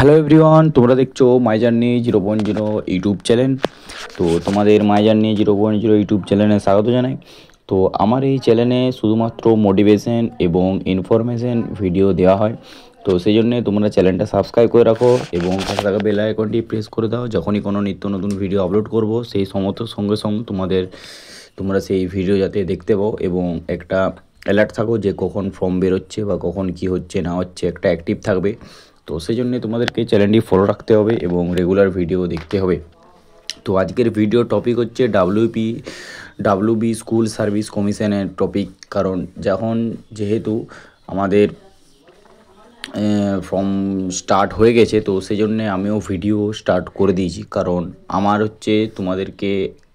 Hello everyone, তোমরা দেখছো my journey 0.0 YouTube channel. তো তোমাদের মাই জার্নি 0.0 ইউটিউব চ্যানেলে স্বাগত জানাই। তো আমার এই চ্যানেলে শুধুমাত্র মোটিভেশন এবং ইনফরমেশন ভিডিও দেওয়া হয়। তো সেই জন্যে তোমরা চ্যানেলটা সাবস্ক্রাইব করে রাখো এবং পাশে থাকা বেল আইকনটি প্রেস করে দাও। যখনই কোনো নিত্য নতুন ভিডিও আপলোড করব সেই সঙ্গে সঙ্গে তোমরা সেই ভিডিও যাতে দেখতে পাও এবং একটা অ্যালার্ট থাকো যে কখন ফর্ম বেরোচ্ছে বা কখন কি হচ্ছে না হচ্ছে, একটা অ্যাক্টিভ থাকবে। তো সেই জন্যে তোমাদেরকে চ্যানেলটি ফলো রাখতে হবে এবং রেগুলার ভিডিও দেখতে হবে। তো আজকের ভিডিও টপিক হচ্ছে ডাব্লিউবি স্কুল সার্ভিস কমিশনের টপিক। কারণ যেহেতু আমাদের ফর্ম স্টার্ট হয়ে গেছে, তো সেই জন্যে আমিও ভিডিও স্টার্ট করে দিয়েছি। কারণ আমার হচ্ছে তোমাদেরকে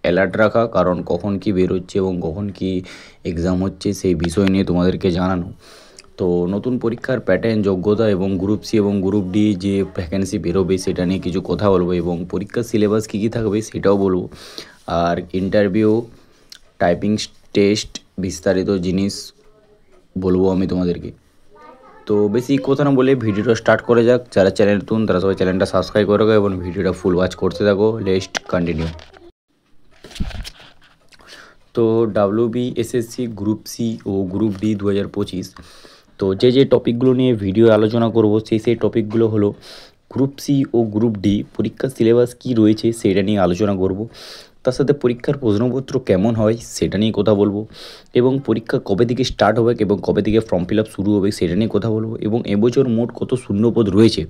অ্যালার্ট রাখা, কারণ কখন কি বেরোচ্ছে এবং কখন কি এক্সাম হচ্ছে সেই বিষয় নিয়ে তোমাদেরকে জানানো। তো নতুন পরীক্ষার প্যাটার্ন, যোগ্যতা এবং গ্রুপ সি এবং গ্রুপ ডি যে ভ্যাকেন্সি বেরোবে সেটা নিয়ে কিছু কথা বলবো এবং পরীক্ষার সিলেবাস কী কী থাকবে সেটাও বলবো। আর ইন্টারভিউ, টাইপিং টেস্ট, বিস্তারিত জিনিস বলবো আমি তোমাদেরকে। তো বেশি কথা না বলে ভিডিওটা স্টার্ট করে যাক। যারা চ্যানেল নতুন তারা সবাই চ্যানেলটা সাবস্ক্রাইব করে রাখো এবং ভিডিওটা ফুল ওয়াচ করতে থাকো। Let's continue. তো ডাব্লিউবিএসএসসি গ্রুপ সি ও গ্রুপ ডি 2025। তো যে টপিকগুলো নিয়ে ভিডিও আলোচনা করব সেই টপিকগুলো হলো গ্রুপ সি ও গ্রুপ ডি পরীক্ষার সিলেবাস কী রয়েছে সেটা নিয়ে আলোচনা করব। তার সাথে পরীক্ষার প্রশ্নপত্র কেমন হয় সেটা নিয়ে কথা বলবো এবং পরীক্ষা কবে থেকে স্টার্ট হবে এবং কবে থেকে ফর্ম ফিল আপ শুরু হবে সেটা নিয়ে কথা বলবো এবং এবছর মোট কত শূন্যপদ রয়েছে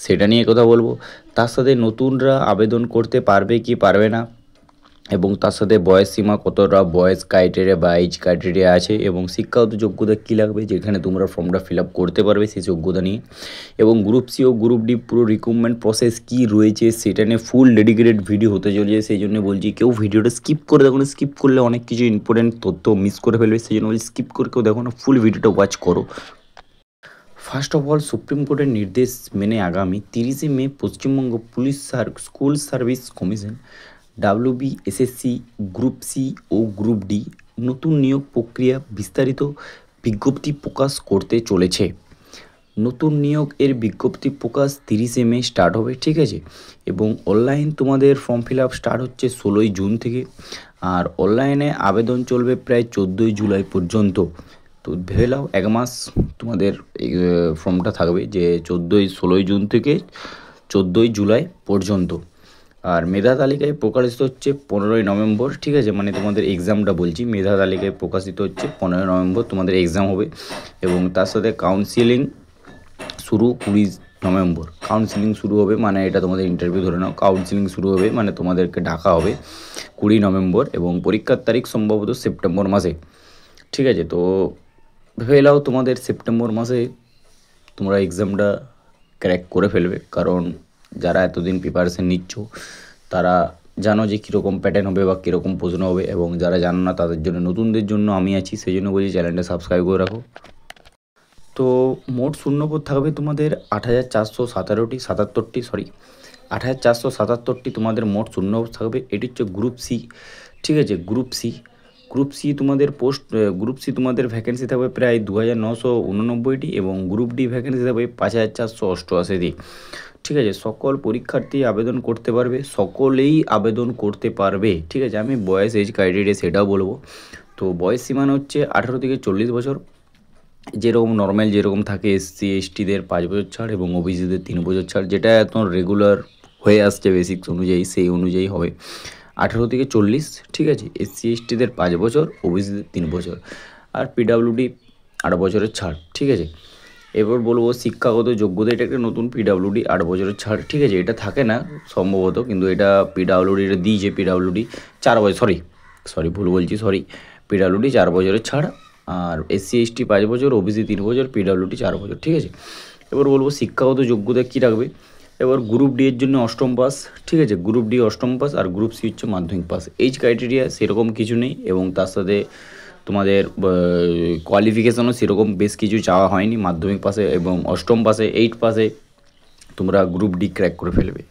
সেটা নিয়ে কথা বলবো। তার সাথে নতুনরা আবেদন করতে পারবে কি পারবে না এবং তার সাথে বয়স সীমা কতটা বয়স ক্রাইটেরিয়া বা এজ ক্রাইটেরিয়া আছে এবং শিক্ষাগত যোগ্যতা কী লাগবে যেখানে তোমরা ফর্মটা ফিল আপ করতে পারবে সেই যোগ্যতা নিয়ে, এবং গ্রুপ সি ও গ্রুপ ডি পুরো রিক্রুটমেন্ট প্রসেস কী রয়েছে সেটা নিয়ে ফুল ডেডিকেটেড ভিডিও হতে চলেছে। সেই জন্য বলছি কেউ ভিডিওটা স্কিপ করে দেখো না, স্কিপ করলে অনেক কিছু ইম্পর্টেন্ট তথ্য মিস করে ফেলবে। সেই জন্য বলছি স্কিপ করে কেউ দেখো না, ফুল ভিডিওটা ওয়াচ করো। ফার্স্ট অফ অল, সুপ্রিম কোর্টের নির্দেশ মেনে আগামী 30শে May Paschimbanga police school service commission WBSSC group C ও গ্রুপ ডি নতুন নিয়োগ প্রক্রিয়া বিস্তারিত বিজ্ঞপ্তি প্রকাশ করতে চলেছে। নতুন নিয়োগ এর বিজ্ঞপ্তি প্রকাশ 30শে মে স্টার্ট হবে, ঠিক আছে। এবং অনলাইন তোমাদের ফর্ম ফিল আপ স্টার্ট হচ্ছে 16ই জুন থেকে, আর অনলাইনে আবেদন চলবে প্রায় 14ই জুলাই পর্যন্ত। তো ভেবে নাও এক মাস তোমাদের ফর্মটা থাকবে, যে 16ই জুন থেকে 14ই জুলাই পর্যন্ত। আর মেধা তালিকায় প্রকাশিত হচ্ছে 15ই নভেম্বর, ঠিক আছে। মানে তোমাদের এক্সামটা বলছি, মেধা তালিকায় প্রকাশিত হচ্ছে 15ই নভেম্বর তোমাদের এক্সাম হবে এবং তার সাথে কাউন্সিলিং শুরু 20 নভেম্বর। কাউন্সিলিং শুরু হবে মানে এটা তোমাদের ইন্টারভিউ ধরে নাও, কাউন্সিলিং শুরু হবে মানে তোমাদেরকে ডাকা হবে 20 নভেম্বর এবং পরীক্ষার তারিখ সম্ভবত সেপ্টেম্বর মাসে, ঠিক আছে। তো ভেবে নাও তোমাদের সেপ্টেম্বর মাসে তোমরা এক্সামটা ক্র্যাক করে ফেলবে, কারণ যারা এতদিন প্রিপারেশান নিচ্ছ তারা জানো যে কীরকম প্যাটার্ন হবে বা কীরকম প্রশ্ন হবে, এবং যারা জানো না তাদের জন্য, নতুনদের জন্য আমি আছি, সেই জন্য বলছি চ্যানেলটা সাবস্ক্রাইব করে রাখো। তো মোট শূন্যপদ থাকবে তোমাদের 8,477টি তোমাদের মোট শূন্যপদ থাকবে। এটি হচ্ছে গ্রুপ সি, ঠিক আছে। গ্রুপ সি তোমাদের ভ্যাকেন্সি থাকবে প্রায় 2,989টি এবং গ্রুপ ডি ভ্যাকেন্সি থাকবে 5,488টি, ঠিক আছে। সকল পরীক্ষার্থী আবেদন করতে পারবে, সকলেই আবেদন করতে পারবে, ঠিক আছে। আমি বয়স এজ ক্রাইটেরিয়া সেটাও বলবো। তো বয়স সীমানা হচ্ছে 18 থেকে 40 বছর, যেরকম নর্মাল যেরকম থাকে এসসি এসটিদের 5 বছর ছাড় এবং ওবিসিদের 3 বছর ছাড়, যেটা এখন রেগুলার হয়ে আসছে বেসিক্স অনুযায়ী, সেই অনুযায়ী হবে 18 থেকে 40, ঠিক আছে। এসসি এসটিদের 5 বছর, ওবিসিদের 3 বছর, আর পিডাব্লিউডি 8 বছরের ছাড়, ঠিক আছে। এবার বলবো শিক্ষাগত যোগ্যতা, এটা একটা নতুন পিডাব্লিউডি 8 বছরের ছাড়, ঠিক আছে। এটা থাকে না সম্ভবত, কিন্তু এটা পিডাব্লিউডিটা দিয়েছে। পিডাব্লিউডি 4 বছর, পিডাব্লিউডি 4 বছরের ছাড়, আর এসসি এসটি 5 বছর, ওবিসি 3 বছর, পিডাব্লিউডি 4 বছর, ঠিক আছে। এবার বলবো শিক্ষাগত যোগ্যতা কী রাখবে। এবার গ্রুপ ডি এর জন্য অষ্টম পাস, ঠিক আছে। গ্রুপ ডি অষ্টম পাস আর গ্রুপ সি হচ্ছে মাধ্যমিক পাস। এইজ ক্রাইটেরিয়া সেরকম কিছু নেই এবং তার সাথে তোমাদের কোয়ালিফিকেশনও সেরকম বেশ কিছু চাওয়া হয়নি। মাধ্যমিক পাসে এবং অষ্টম পাসে 8 পাসে তোমরা গ্রুপ ডি ক্র্যাক করে ফেলবে।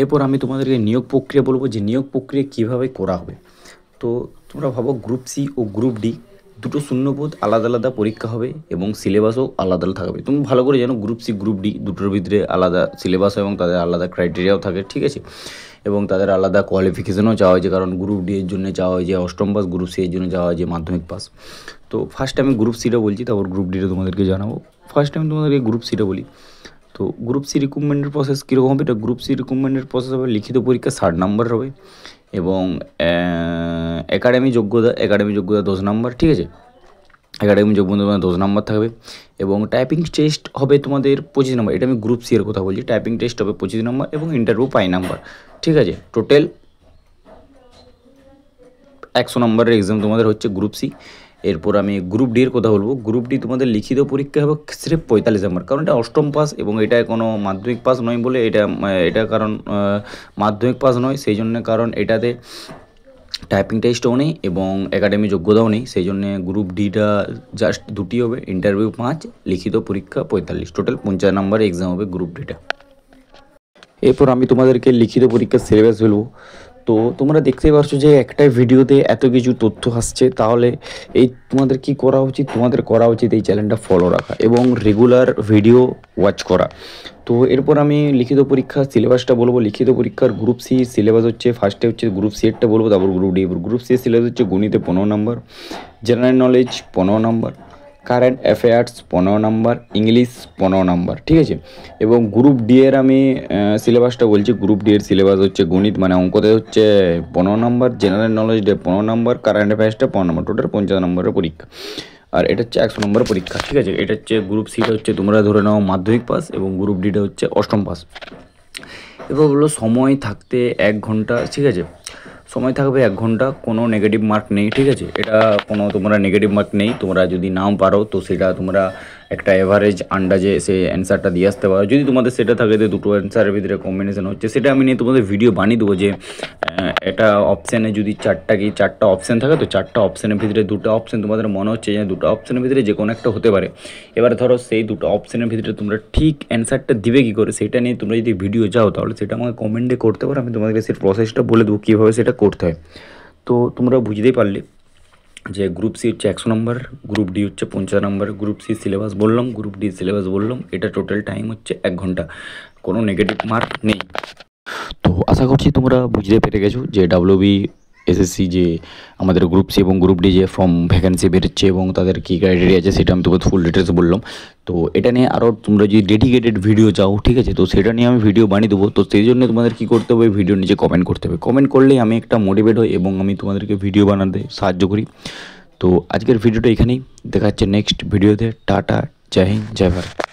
এরপর আমি তোমাদেরকে নিয়োগ প্রক্রিয়া বলবো, যে নিয়োগ প্রক্রিয়া কীভাবে করা হবে। তো তোমরা ভাবো গ্রুপ সি ও গ্রুপ ডি দুটো শূন্যপদ আলাদা আলাদা পরীক্ষা হবে এবং সিলেবাসও আলাদা আলাদা থাকবে। তুমি ভালো করে জানো গ্রুপ সি গ্রুপ ডি দুটোর ভিতরে আলাদা সিলেবাস এবং তাদের আলাদা ক্রাইটেরিয়াও থাকে, ঠিক আছে, এবং তাদের আলাদা কোয়ালিফিকেশনও চাওয়া হয় যে, কারণ গ্রুপ ডি এর জন্য চাওয়া হয় যে অষ্টম পাস, গ্রুপ সি এর জন্য চাওয়া হয় যে মাধ্যমিক পাস। তো ফার্স্ট আমি গ্রুপ সিটা বলছি, তারপর গ্রুপ ডিটা তোমাদেরকে জানাবো। ফার্স্ট আমি তোমাদেরকে গ্রুপ সিটা বলি। তো গ্রুপ সি রিক্রুটমেন্টের প্রসেস কীরকম হবে? এটা গ্রুপ সি রিক্রুটমেন্টের প্রসেস হবে, লিখিত পরীক্ষা 60 নাম্বার হবে এবং একাডেমি যোগ্যতা 10 নাম্বার, ঠিক আছে, একাডেমি যোগ্যতা 10 নাম্বার থাকবে এবং টাইপিং টেস্ট হবে তোমাদের 25 নাম্বার। এটা আমি গ্রুপ সি এর কথা বলছি। টাইপিং টেস্ট হবে 25 নাম্বার এবং ইন্টারভিউ 5 নাম্বার, ঠিক আছে। টোটাল 100 নাম্বারের এক্সাম তোমাদের হচ্ছে গ্রুপ সি। এরপর আমি গ্রুপ ডি এর কথা বলবো। গ্রুপ ডি তোমাদের লিখিত পরীক্ষা হবে সির্ফ 45 নাম্বার, কারণ এটা অষ্টম পাস এবং এটা কোনো মাধ্যমিক পাস নয় বলে এটা কারণ মাধ্যমিক পাস নয় সেই জন্য, কারণ এটাতে টাইপিং টেস্টও নেই এবং একাডেমি যোগ্যতাও নেই, সেই জন্য গ্রুপ ডিটা জাস্ট দুটি হবে, ইন্টারভিউ 5, লিখিত পরীক্ষা 45, টোটাল 50 নাম্বারের এক্সাম হবে গ্রুপ ডিটা। এরপর আমি তোমাদেরকে লিখিত পরীক্ষার সিলেবাস বলবো। তো তোমরা দেখতেই পারছো যে একটা ভিডিওতে এত কিছু তথ্য আসছে, তাহলে এই তোমাদের কি করা উচিত? তোমাদের করা উচিত এই চ্যানেলটা ফলো রাখা এবং রেগুলার ভিডিও ওয়াচ করা। তো এরপর আমি লিখিত পরীক্ষার সিলেবাসটা বলবো। লিখিত পরীক্ষার গ্রুপ সি সিলেবাস হচ্ছে, ফার্স্টে হচ্ছে গ্রুপ সি এরটা বলবো, তারপর group D. Group C syllabus হচ্ছে গণিতে 15 number, general knowledge 15 number, current affairs 15 number, English 15 number, ঠিক আছে। এবং গ্রুপ ডি এর আমি সিলেবাসটা বলছি। গ্রুপ ডি এর সিলেবাস হচ্ছে গণিত মানে অঙ্কতে হচ্ছে 15 number, general knowledge 15 number, current অ্যাফেয়ার্সটা 15 নাম্বার, টোটাল 50 নম্বরের পরীক্ষা। আর এটা হচ্ছে 100 নম্বরের পরীক্ষা, ঠিক আছে। এটা হচ্ছে গ্রুপ সিটা হচ্ছে তোমরা ধরে নাও মাধ্যমিক পাস এবং গ্রুপ ডিটা হচ্ছে অষ্টম পাস। এবার বললো সময় থাকতে 1 ঘন্টা, ঠিক আছে, সময় থাকবে 1 ঘন্টা, কোনো নেগেটিভ মার্ক নেই, ঠিক আছে। এটা কোনো তোমরা নেগেটিভ মার্ক নেই, তোমরা যদি নাও পারো তো সেটা তোমরা একটা এভারেজ আন্দাজে সে অ্যান্সারটা দিয়ে আসতে পারো। যদি তোমাদের সেটা থাকে যে দুটো অ্যান্সারের ভিতরে কম্বিনেশন হচ্ছে, সেটা আমি নিয়ে তোমাদের ভিডিও বানিয়ে দেবো যে এটা অপশানে যদি 4টা অপশান থাকে, তো 4টা অপশানের ভিতরে 2টা অপশান তোমাদের মনে হচ্ছে যে 2টা অপশানের ভিতরে যে কোনো একটা হতে পারে। এবার ধরো সেই 2টা অপশানের ভিতরে তোমরা ঠিক অ্যান্সারটা দিবে কী করে, সেটা নিয়ে তোমরা যদি ভিডিও চাও তাহলে সেটা আমাকে কমেন্টে করতে পারো, আমি তোমাদেরকে সেই প্রসেসটা বলে দেবো কীভাবে সেটা করতে হয়। তো তোমরা বুঝতেই পারলে যে গ্রুপ সি হচ্ছে 100 নম্বর, গ্রুপ ডি হচ্ছে 50 নম্বর। গ্রুপ সি সিলেবাস বললাম, গ্রুপ ডি সিলেবাস বললাম। এটা টোটাল টাইম হচ্ছে 1 ঘন্টা, কোনো নেগেটিভ মার্ক নেই। তো আশা করছি তোমরা বুঝতে পেরে গেছো যে ডাব্লিউবি এসএসসি যে আমাদের গ্রুপ সি এবং গ্রুপ ডি যে ফর্ম ভ্যাকেন্সি বেরোচ্ছে এবং তাদের কী ক্রাইটেরিয়া আছে সেটা আমি তোমাদের ফুল ডিটেলস বললাম। তো এটা নিয়ে আরও তোমরা যদি ডেডিকেটেড ভিডিও চাও, ঠিক আছে, তো সেটা নিয়ে আমি ভিডিও বানিয়ে দেবো। তো সেই জন্য তোমাদের কী করতে হবে, ভিডিও নিচে কমেন্ট করতে হবে। কমেন্ট করলেই আমি একটা মোটিভেট হই এবং আমি তোমাদেরকে ভিডিও বানাতে সাহায্য করি। তো আজকের ভিডিওটা এখানেই, দেখা হচ্ছে নেক্সট ভিডিওতে। টাটা, জয় হিন্দ, জয় ভারত।